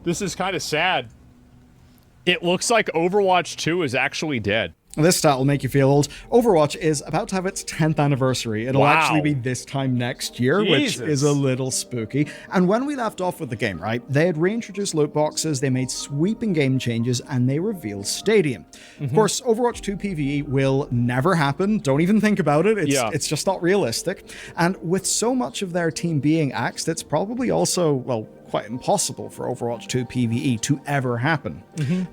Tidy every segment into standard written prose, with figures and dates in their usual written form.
This is kind of sad. It looks like Overwatch 2 is actually dead. This stat will make you feel old. Overwatch is about to have its 10th anniversary. It'll actually be this time next year, which is a little spooky. And when we left off with the game, right, they had reintroduced loot boxes, they made sweeping game changes, and they revealed Stadium. Of course, Overwatch 2 PvE will never happen. Don't even think about it. It's just not realistic. And with so much of their team being axed, it's probably also, well, quite impossible for Overwatch 2 PvE to ever happen.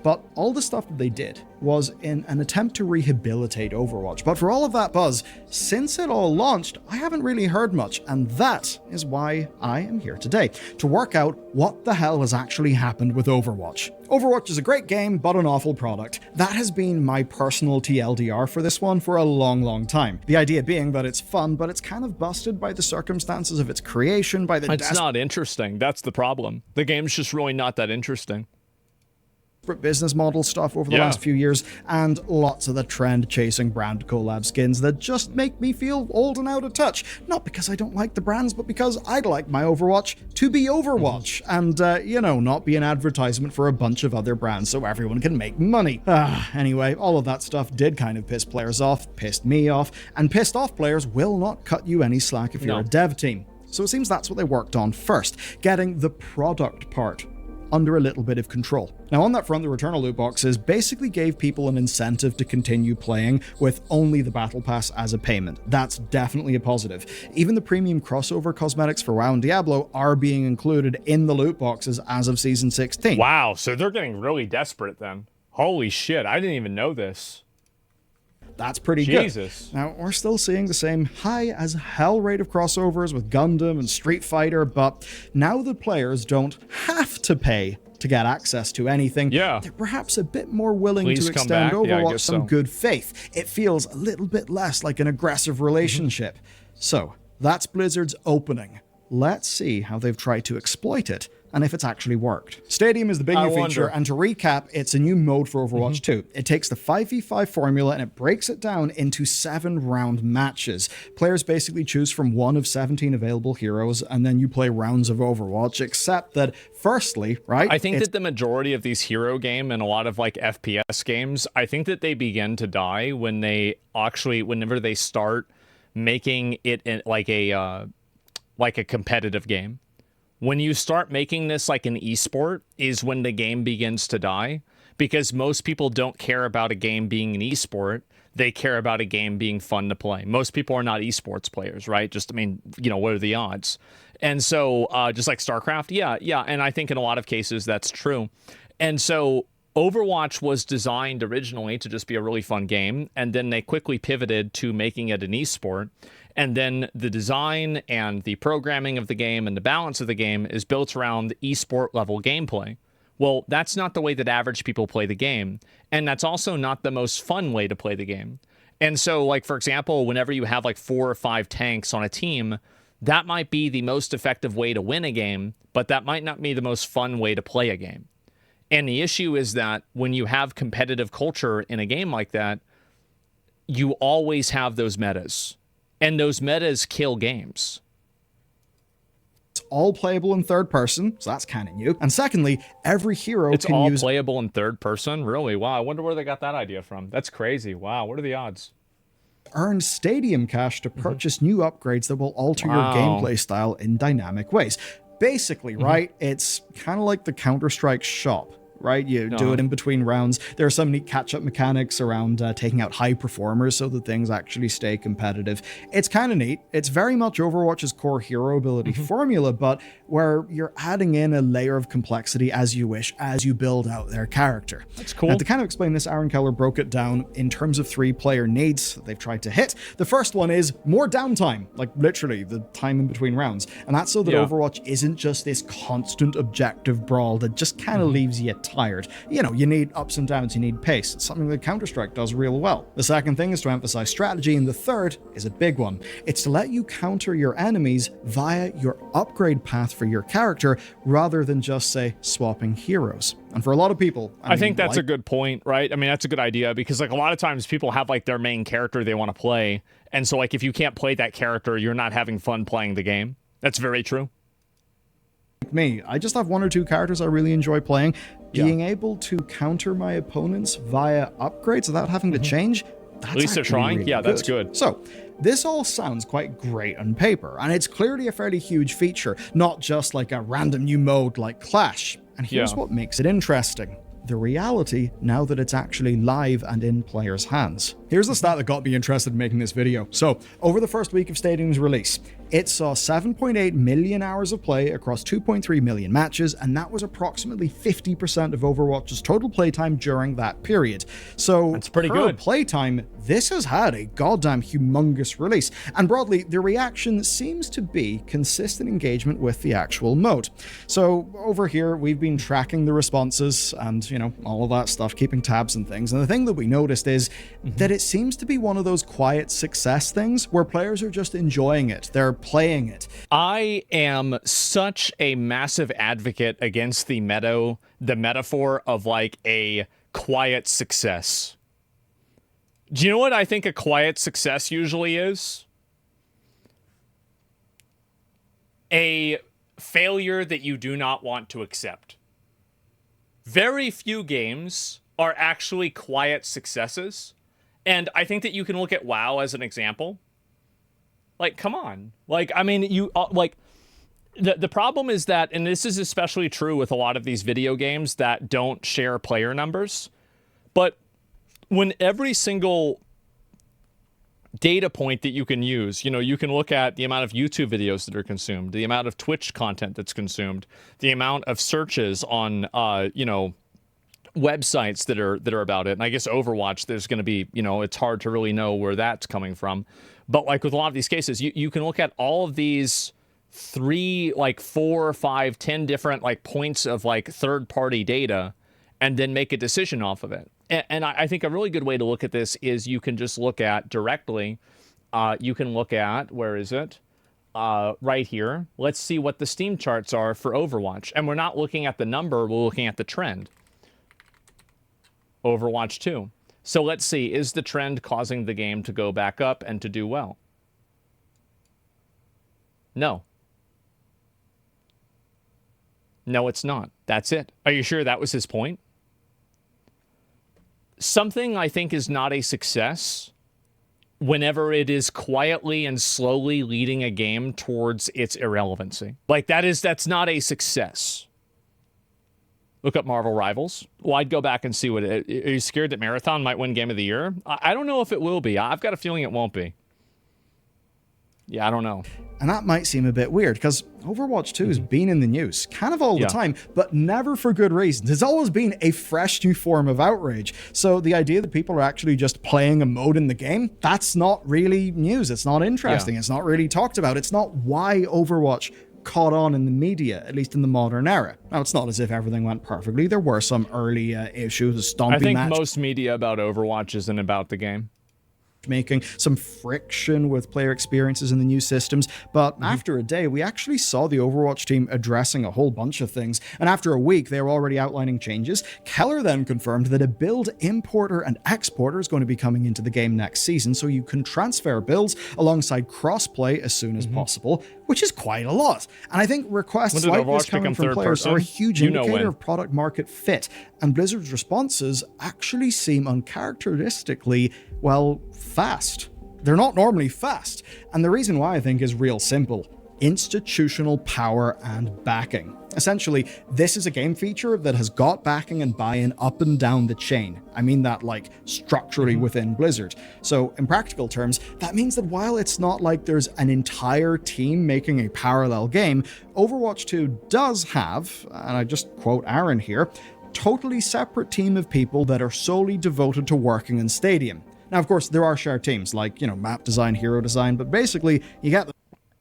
But all the stuff that they did was in an attempt to rehabilitate Overwatch. But for all of that buzz, since it all launched, I haven't really heard much, and that is why I am here today, to work out what the hell has actually happened with Overwatch. Overwatch is a great game, but an awful product. That has been my personal TLDR for this one for a long, long time. The idea being that it's fun, but it's kind of busted by the circumstances of its creation, by the... It's not interesting. That's the problem. The game's just really not that interesting. Business model stuff over the last few years, and lots of the trend-chasing brand collab skins that just make me feel old and out of touch. Not because I don't like the brands, but because I'd like my Overwatch to be Overwatch, and, you know, not be an advertisement for a bunch of other brands so everyone can make money. Anyway, all of that stuff did kind of piss players off, pissed me off, and pissed off players will not cut you any slack if you're a dev team. So it seems that's what they worked on first, getting the product part under a little bit of control. Now on that front, the Returnal loot boxes basically gave people an incentive to continue playing with only the Battle Pass as a payment. That's definitely a positive. Even the premium crossover cosmetics for WoW and Diablo are being included in the loot boxes as of Season 16. Wow, so they're getting really desperate then. Holy shit, I didn't even know this. That's pretty good. Now, we're still seeing the same high as hell rate of crossovers with Gundam and Street Fighter, but now the players don't have to pay to get access to anything. They're perhaps a bit more willing to extend Overwatch some good faith. It feels a little bit less like an aggressive relationship. So, that's Blizzard's opening. Let's see how they've tried to exploit it, and if it's actually worked. Stadium is the big new feature, and to recap, it's a new mode for Overwatch 2. It takes the 5v5 formula and it breaks it down into 7-round matches. Players basically choose from one of 17 available heroes, and then you play rounds of Overwatch, except that, firstly, right? I think that the majority of these hero game and a lot of like FPS games, I think that they begin to die when they actually, whenever they start making it like a competitive game. When you start making this like an esport is when the game begins to die, because most people don't care about a game being an esport. They care about a game being fun to play. Most people are not esports players, right? Just, I mean, you know, what are the odds? And so just like StarCraft, yeah. And I think in a lot of cases that's true. And so Overwatch was designed originally to just be a really fun game, and then they quickly pivoted to making it an esport. And then the design and the programming of the game and the balance of the game is built around esport level gameplay. Well, that's not the way that average people play the game. And that's also not the most fun way to play the game. And so, like, for example, whenever you have like 4 or 5 tanks on a team, that might be the most effective way to win a game, but that might not be the most fun way to play a game. And the issue is that when you have competitive culture in a game like that, you always have those metas. And those metas kill games. It's all playable in third person, so that's kind of new. And secondly, every hero it's all playable in third person? Really? Wow, I wonder where they got that idea from. That's crazy. Wow, what are the odds? Earn Stadium cash to purchase new upgrades that will alter your gameplay style in dynamic ways. Basically, right, it's kind of like the Counter-Strike shop. Right? You do it in between rounds. There are some neat catch-up mechanics around taking out high performers so that things actually stay competitive. It's kind of neat. It's very much Overwatch's core hero ability formula, but where you're adding in a layer of complexity as you wish, as you build out their character. That's cool. And to kind of explain this, Aaron Keller broke it down in terms of 3 player needs that they've tried to hit. The first one is more downtime, like literally the time in between rounds. And that's so that Overwatch isn't just this constant objective brawl that just kind of leaves you tired. You know, you need ups and downs, you need pace. It's something that Counter-Strike does real well. The second thing is to emphasize strategy, and the third is a big one. It's to let you counter your enemies via your upgrade path for your character, rather than just, say, swapping heroes. And for a lot of people, I think that's a good point, right? I mean, that's a good idea, because like a lot of times people have like their main character they want to play, and so like if you can't play that character, you're not having fun playing the game. That's very true. me. I just have one or two characters I really enjoy playing. Being able to counter my opponents via upgrades without having to change, that's at least they're trying. Really that's good. So this all sounds quite great on paper, and it's clearly a fairly huge feature, not just like a random new mode like Clash. And here's what makes it interesting. The reality now that it's actually live and in players' hands. Here's the stat that got me interested in making this video. So, over the first week of Stadium's release, it saw 7.8 million hours of play across 2.3 million matches, and that was approximately 50% of Overwatch's total playtime during that period. So, that's pretty good. Playtime, this has had a goddamn humongous release. And broadly, the reaction seems to be consistent engagement with the actual mode. So, over here, we've been tracking the responses and, all of that stuff, keeping tabs and things. And the thing that we noticed is that it seems to be one of those quiet success things where players are just enjoying it. They're playing it. I am such a massive advocate against the metaphor of like a quiet success. Do you know what I think a quiet success usually is? A failure that you do not want to accept. Very few games are actually quiet successes. And I think that you can look at WoW as an example. Like, come on. Like, I mean, the problem is that, and this is especially true with a lot of these video games that don't share player numbers, but when every single data point that you can use, you can look at the amount of YouTube videos that are consumed, the amount of Twitch content that's consumed, the amount of searches on, websites that are about it. And I guess Overwatch, there's going to be, it's hard to really know where that's coming from. But like with a lot of these cases, you can look at all of these 3, 4, 5, 10 different points of third-party data and then make a decision off of it. And I think a really good way to look at this is you can just look at directly, you can look at, where is it? Right here. Let's see what the Steam charts are for Overwatch. And we're not looking at the number, we're looking at the trend. Overwatch 2. So let's see, is the trend causing the game to go back up and to do well? No. No, it's not. That's it. Are you sure that was his point? Something I think is not a success whenever it is quietly and slowly leading a game towards its irrelevancy. That's not a success. Look up Marvel Rivals. Well, I'd go back and see what it... Are you scared that Marathon might win Game of the Year? I don't know if it will be. I've got a feeling it won't be. Yeah, I don't know. And that might seem a bit weird, because Overwatch 2 has been in the news kind of all the time, but never for good reasons. It's always been a fresh new form of outrage. So the idea that people are actually just playing a mode in the game, that's not really news. It's not interesting. It's not really talked about. It's not why Overwatch caught on in the media, at least in the modern era. Now, it's not as if everything went perfectly. There were some early issues, a stomping match. I think match. most media about Overwatch isn't about the game. Making some friction with player experiences in the new systems, but after a day, we actually saw the Overwatch team addressing a whole bunch of things, and after a week, they were already outlining changes. Keller then confirmed that a build importer and exporter is going to be coming into the game next season, so you can transfer builds alongside crossplay as soon as possible, which is quite a lot. And I think requests like this coming from players are a huge indicator of product market fit, and Blizzard's responses actually seem uncharacteristically, well, fast. They're not normally fast. And the reason why I think is real simple. Institutional power and backing. Essentially, this is a game feature that has got backing and buy-in up and down the chain. I mean that structurally within Blizzard. So in practical terms, that means that while it's not like there's an entire team making a parallel game, Overwatch 2 does have, and I just quote Aaron here, totally separate team of people that are solely devoted to working in Stadium. Now, of course, there are shared teams like, map design, hero design, but basically, you get...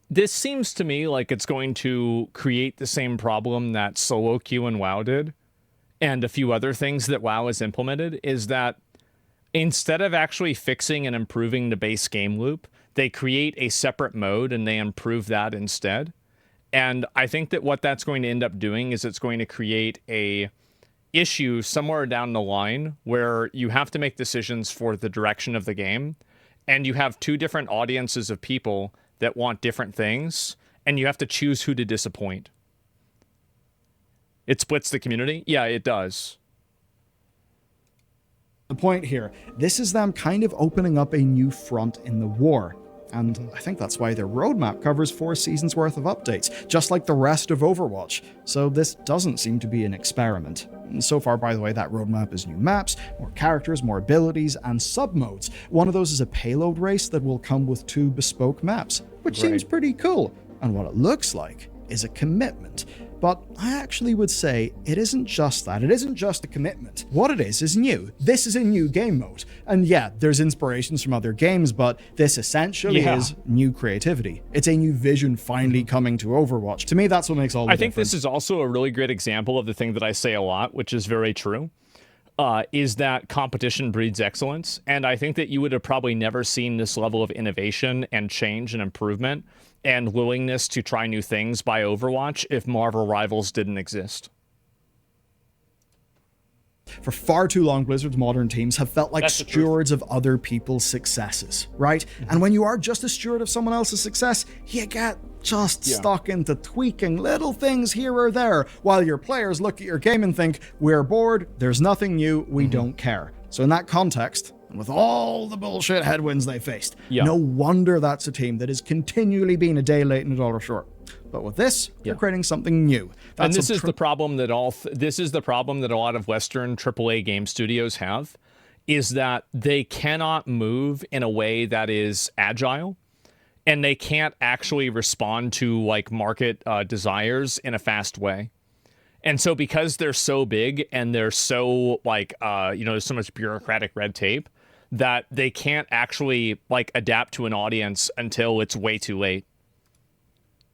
This seems to me like it's going to create the same problem that solo queue and WoW did, and a few other things that WoW has implemented, is that instead of actually fixing and improving the base game loop, they create a separate mode and they improve that instead. And I think that what that's going to end up doing is it's going to create a issue somewhere down the line where you have to make decisions for the direction of the game, and you have two different audiences of people that want different things, and you have to choose who to disappoint. It splits the community? Yeah, it does. The point here, this is them kind of opening up a new front in the war. And I think that's why their roadmap covers 4 seasons worth of updates, just like the rest of Overwatch. So this doesn't seem to be an experiment. And so far, by the way, that roadmap is new maps, more characters, more abilities, and sub-modes. One of those is a payload race that will come with 2 bespoke maps, which seems pretty cool. And what it looks like is a commitment. But I actually would say it isn't just that. It isn't just a commitment. What it is new. This is a new game mode. And yeah, there's inspirations from other games, but this essentially is new creativity. It's a new vision finally coming to Overwatch. To me, that's what makes all the difference. I think this is also a really great example of the thing that I say a lot, which is very true, is that competition breeds excellence. And I think that you would have probably never seen this level of innovation and change and improvement and willingness to try new things by Overwatch if Marvel Rivals didn't exist. For far too long, Blizzard's modern teams have felt like stewards of other people's successes, right? And when you are just a steward of someone else's success, you get just stuck into tweaking little things here or there, while your players look at your game and think, we're bored, there's nothing new, we don't care. So in that context, and with all the bullshit headwinds they faced, no wonder that's a team that is continually being a day late and a dollar short. But with this, they're creating something new. And this is the problem that a lot of Western AAA game studios have, is that they cannot move in a way that is agile, and they can't actually respond to like market desires in a fast way. And so because they're so big and they're so like there's so much bureaucratic red tape that they can't actually like adapt to an audience until it's way too late.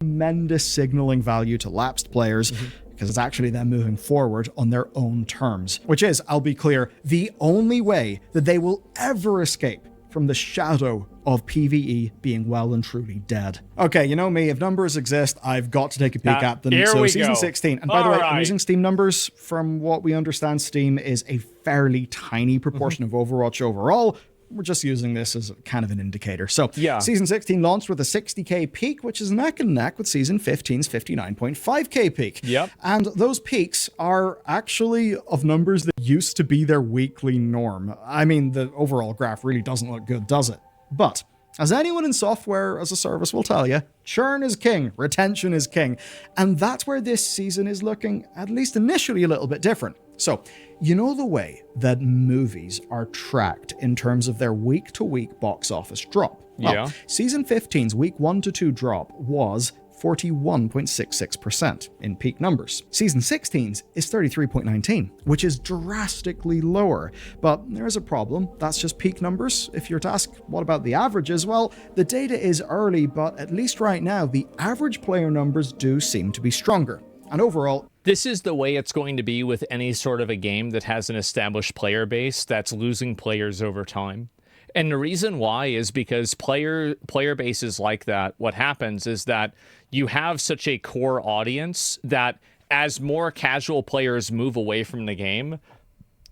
Tremendous signaling value to lapsed players because it's actually them moving forward on their own terms, which is, I'll be clear, the only way that they will ever escape from the shadow of PvE being well and truly dead. Okay, you know me, if numbers exist, I've got to take a peek at them. So season 16, and by the way, I'm using Steam numbers. From what we understand, Steam is a fairly tiny proportion of Overwatch overall. We're just using this as kind of an indicator. So Season 16 launched with a 60k peak, which is neck and neck with Season 15's 59.5k peak. And those peaks are actually of numbers that used to be their weekly norm. I mean, the overall graph really doesn't look good, does it? But as anyone in software as a service will tell you, churn is king, retention is king. And that's where this season is looking, at least initially, a little bit different. So, you know the way that movies are tracked in terms of their week-to-week box office drop? Well, Season 15's week 1 to 2 drop was 41.66% in peak numbers. Season 16's is 33.19, which is drastically lower. But there is a problem. That's just peak numbers. If you're to ask, what about the averages? Well, the data is early, but at least right now, the average player numbers do seem to be stronger. And overall, this is the way it's going to be with any sort of a game that has an established player base that's losing players over time. And the reason why is because player bases like that, what happens is that you have such a core audience that as more casual players move away from the game,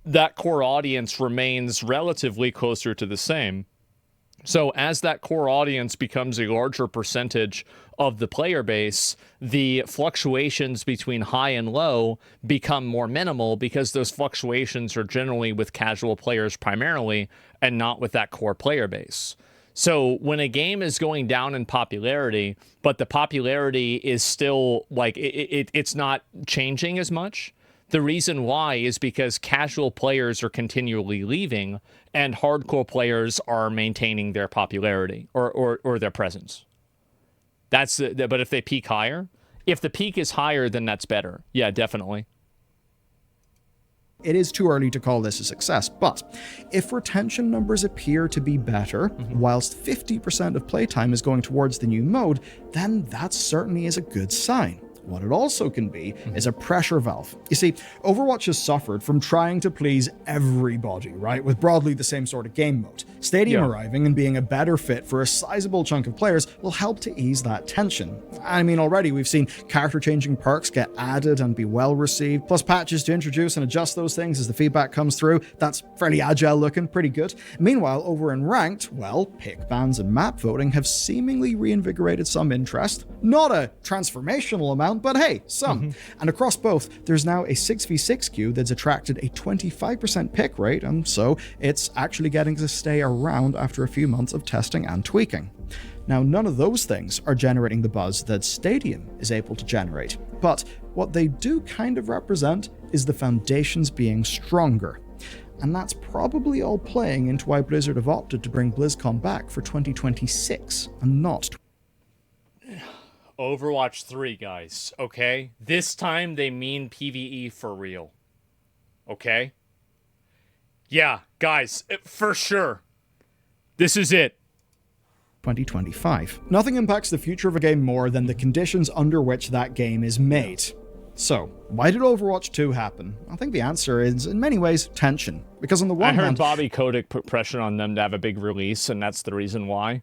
that core audience remains relatively closer to the same. So as that core audience becomes a larger percentage of the player base, the fluctuations between high and low become more minimal because those fluctuations are generally with casual players primarily and not with that core player base. So when a game is going down in popularity, but the popularity is still like it's not changing as much, the reason why is because casual players are continually leaving and hardcore players are maintaining their popularity or their presence. But if they peak higher, if the peak is higher, then that's better. Yeah, definitely. It is too early to call this a success, but if retention numbers appear to be better, whilst 50% of playtime is going towards the new mode, then that certainly is a good sign. What it also can be is a pressure valve. You see, Overwatch has suffered from trying to please everybody, right? With broadly the same sort of game mode. Stadium arriving and being a better fit for a sizable chunk of players will help to ease that tension. I mean, already we've seen character-changing perks get added and be well received, plus patches to introduce and adjust those things as the feedback comes through. That's fairly agile looking, pretty good. Meanwhile, over in Ranked, well, pick bans and map voting have seemingly reinvigorated some interest. Not a transformational amount, around, but hey, some. And across both, there's now a 6v6 queue that's attracted a 25% pick rate, and so it's actually getting to stay around after a few months of testing and tweaking. Now, none of those things are generating the buzz that Stadium is able to generate, but what they do kind of represent is the foundations being stronger. And that's probably all playing into why Blizzard have opted to bring BlizzCon back for 2026 and not Overwatch 3, guys, okay? This time they mean PvE for real. Okay? Yeah, guys, for sure. This is it. 2025. Nothing impacts the future of a game more than the conditions under which that game is made. So, why did Overwatch 2 happen? I think the answer is, in many ways, tension. Because on the one hand... I heard Bobby Kotick put pressure on them to have a big release, and that's the reason why.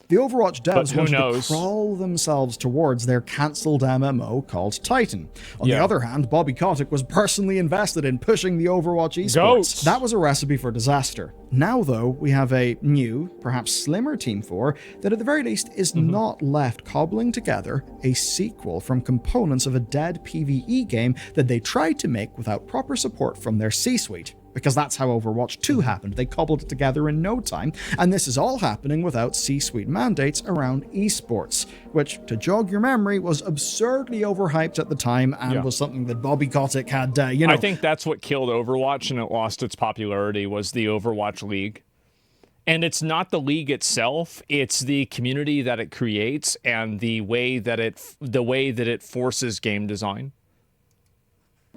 The Overwatch devs wanted to crawl themselves towards their cancelled MMO called Titan. On the other hand, Bobby Kotick was personally invested in pushing the Overwatch esports. That was a recipe for disaster. Now, though, we have a new, perhaps slimmer Team 4 that at the very least is not left cobbling together a sequel from components of a dead PvE game that they tried to make without proper support from their C-suite. Because that's how Overwatch 2 happened. They cobbled it together in no time, and this is all happening without C-suite mandates around esports, which, to jog your memory, was absurdly overhyped at the time and was something that Bobby Kotick had, I think that's what killed Overwatch and it lost its popularity, was the Overwatch League. And it's not the league itself, it's the community that it creates and the way that it forces game design.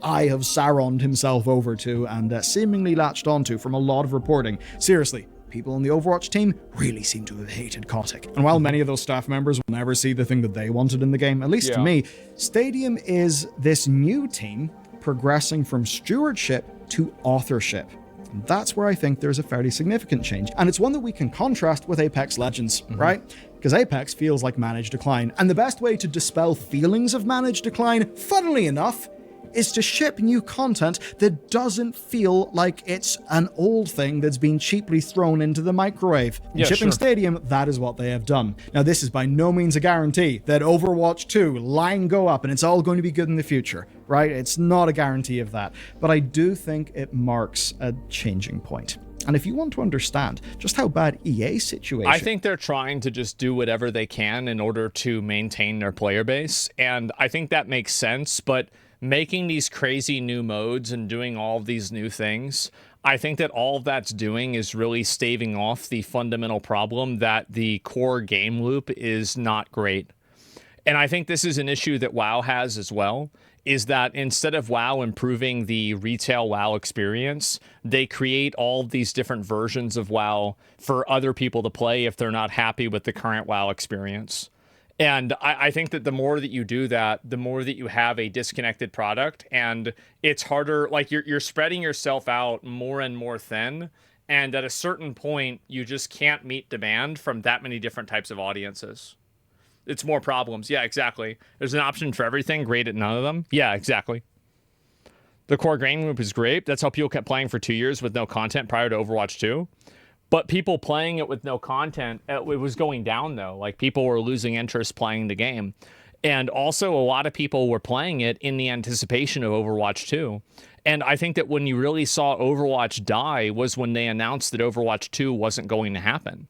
Eye of Sauroned himself over to and seemingly latched onto from a lot of reporting. Seriously, people on the Overwatch team really seem to have hated Kotick. And while many of those staff members will never see the thing that they wanted in the game, at least to me, Stadium is this new team progressing from stewardship to authorship. And that's where I think there's a fairly significant change. And it's one that we can contrast with Apex Legends, right? Because Apex feels like managed decline. And the best way to dispel feelings of managed decline, funnily enough, is to ship new content that doesn't feel like it's an old thing that's been cheaply thrown into the microwave. In shipping Stadium, that is what they have done. Now, this is by no means a guarantee that Overwatch 2, line go up, and it's all going to be good in the future, right? It's not a guarantee of that. But I do think it marks a changing point. And if you want to understand just how bad EA's situation... I think they're trying to just do whatever they can in order to maintain their player base, and I think that makes sense, but making these crazy new modes and doing all of these new things, I think that all of that's doing is really staving off the fundamental problem that the core game loop is not great. And I think this is an issue that WoW has as well, is that instead of WoW improving the retail WoW experience, they create all of these different versions of WoW for other people to play if they're not happy with the current WoW experience. And I think that the more that you do that, the more that you have a disconnected product, and it's harder, like you're spreading yourself out more and more thin, and at a certain point, you just can't meet demand from that many different types of audiences. It's more problems. Yeah, exactly. There's an option for everything, great at none of them. Yeah, exactly. The core game loop is great. That's how people kept playing for 2 years with no content prior to Overwatch 2. But people playing it with no content, it was going down, though. Like, people were losing interest playing the game. And also, a lot of people were playing it in the anticipation of Overwatch 2. And I think that when you really saw Overwatch die was when they announced that Overwatch 2 wasn't going to happen.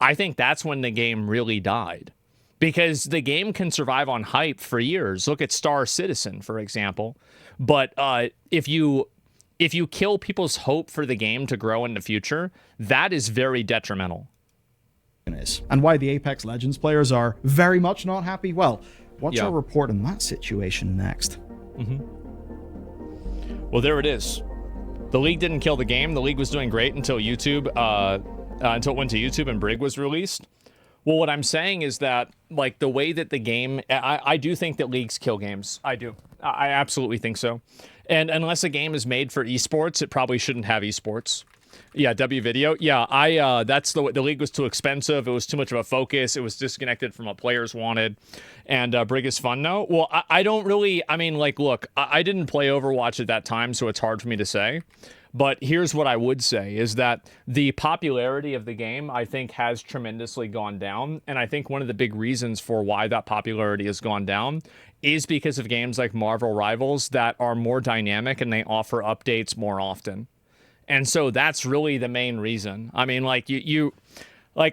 I think that's when the game really died. Because the game can survive on hype for years. Look at Star Citizen, for example. But if you kill people's hope for the game to grow in the future, that is very detrimental. And why the Apex Legends players are very much not happy? Well, watch our report on that situation next. Well, there it is. The League didn't kill the game. The League was doing great until YouTube, until it went to YouTube and Brig was released. Well, what I'm saying is that, like, the way that the game... I do think that leagues kill games. I do. I absolutely think so. And unless a game is made for esports, it probably shouldn't have esports. Yeah, W Video. Yeah, that's the league was too expensive. It was too much of a focus. It was disconnected from what players wanted. And Brig is fun now. Well, I don't really. I mean, like, look, I didn't play Overwatch at that time, so it's hard for me to say. But here's what I would say is that the popularity of the game, I think, has tremendously gone down. And I think one of the big reasons for why that popularity has gone down is because of games like Marvel Rivals that are more dynamic and they offer updates more often. And so that's really the main reason. I mean, like,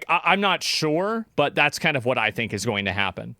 I'm not sure, but that's kind of what I think is going to happen.